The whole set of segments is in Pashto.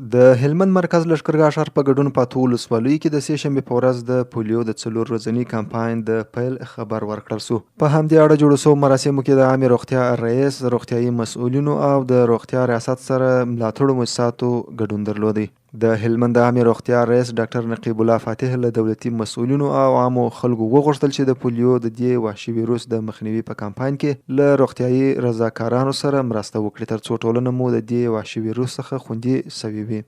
د هلمند مرکز لښکرګاه ښار په ګډون په اتو ولسوالیو کې د سې شنبې په ورځ د پولیو د 4 ورځني کمپاین د پیل خبر ورکړل شو. په همدې اړه جوړو شوو مراسمو کې د عامې روغتیا رئیس، روغتیایي مسؤلینو او د روغتیا ریاست سره ملاتړو مؤسساتو ګډون درلودی. د هلمند د عامې روغتیا رئیس ډاکټر نقیب الله فاتح له دولتي مسؤلینو او عامو خلکو وغوښتل چې د پولیو د دې وحشي ویروس د مخنیوي په کمپاین کې له روغتیایي رضاکارانو سره مرسته وکړي ترڅو ټولنه مو د دې وحشي ویروس څخه خوندي سوي وي.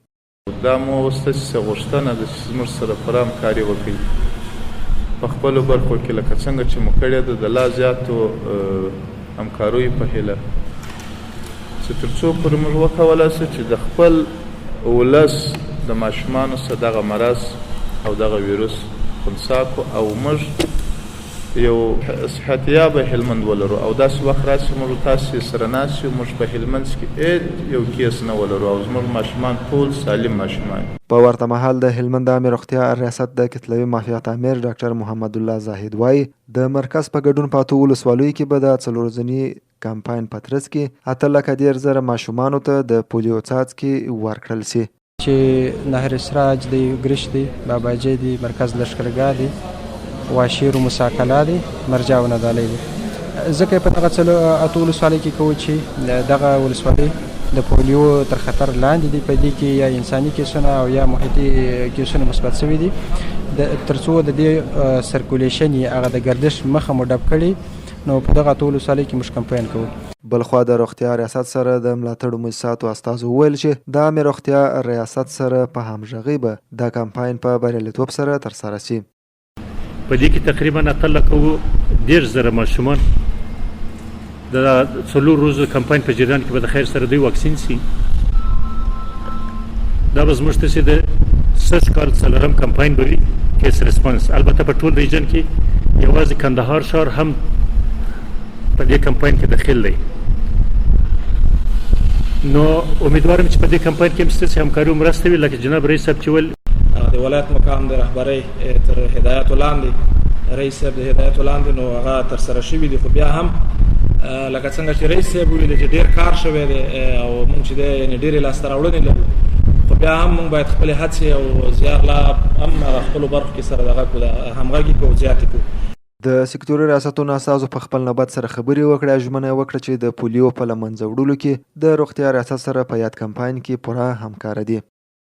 دا مو ستاسو غوښتنه ده چې موږ سره پر همکاري وکړي په خپلو برخو کې لکه څنګه چې مو کړې ده د لا زیاتو همکاریو په هیله چې تر څو پورې موږ وکولی شو چې د خپل ولس د ماشومانو څخه دغه مرض او دغه ویروس خنثی کړو او موږ یو صحتیابه هلمند ولرو او داسې وخت راشي موږ تاسې سره ناست یو موږ په هلمند کې هېڅ یو کیس نه ولرو او زموږ ماشومان ټول سالم ماشومان. په ورته مهال د هلمند د عامې روغتیا ریاست د کتلوي معافیت امیر ډاکټر محمد الله زاهد وایي د مرکز په ګډون په اتو ولسوالیو کې به د 4 ورځني کمپاین په ترڅ کې 8,10,000 ماشومانو ته د پولیو څاڅکي ورکړل شي چې نهر سراج دی، ګرش دی، باباجي دی، مرکز لښکرګاه دی، واشیر و مساکلا دی، مرجع و ندالی دی. ځکه په دغه اتو ولسوالیو کې کوو چې دغه ولسوالۍ د پولیو تر خطر لاندې دي. په دې کې یا انساني کیسونه او یا محیطي کیسونه مثبت شوي دي تر څو د دې سرکولیشن یې هغه د ګردش مخه مو ډب کړي. نو په دغه اتو ولسوالیو کې موږ کمپاین کوو. بلخوا د روغتیا ریاست سره د ملاتړ مؤسساتو استازو وویل چې د عامې روغتیا ریاست سره په همغږۍ به دا کمپاین په بریالیتوب سره ترسره شي. په دې کې تقریبا 8,10,000 ماشومان د 4 ورځو کمپاین په جریان کې به د خیر سره دوی واکسین شي. دا به زموږ ته د سږ کال 4م کمپاین به وي کیس ریسپانس. البته په ټول ریجن کې یوازې کندهار ښار هم په دې کمپاین کې داخل دی. نو امیدوارم چې په دې کمپاین کې هم ستاسو همکاري مرسته وي لکه جناب رئیس صاحب چې ویل د ولایت مقام د رهبرۍ تر هدایاتو لاندې رئیس صاحب د هدایاتو لاندې نو هغه ترسره شوي دي. خو بیا هم لکه څنګه چې رئیس صاحب ویلي چې ډېر کار شوی دی او موږ چې دی یعنې ډېرې لاسته راوړنې لرو خو بیا هم موږ باید خپلې هڅې او زیار لا هم خپلو برخو کې سره دغه کړو همغږي کړو زیاتې کړو. د سکتوري ریاستونو استازو په خپل نوبت سره خبرې وکړې. ژمنه یې وکړه چې د پولیو په له منځه وړلو کې د روغتیا ریاست سره په یاد کمپاین کې پوره همکاره دي.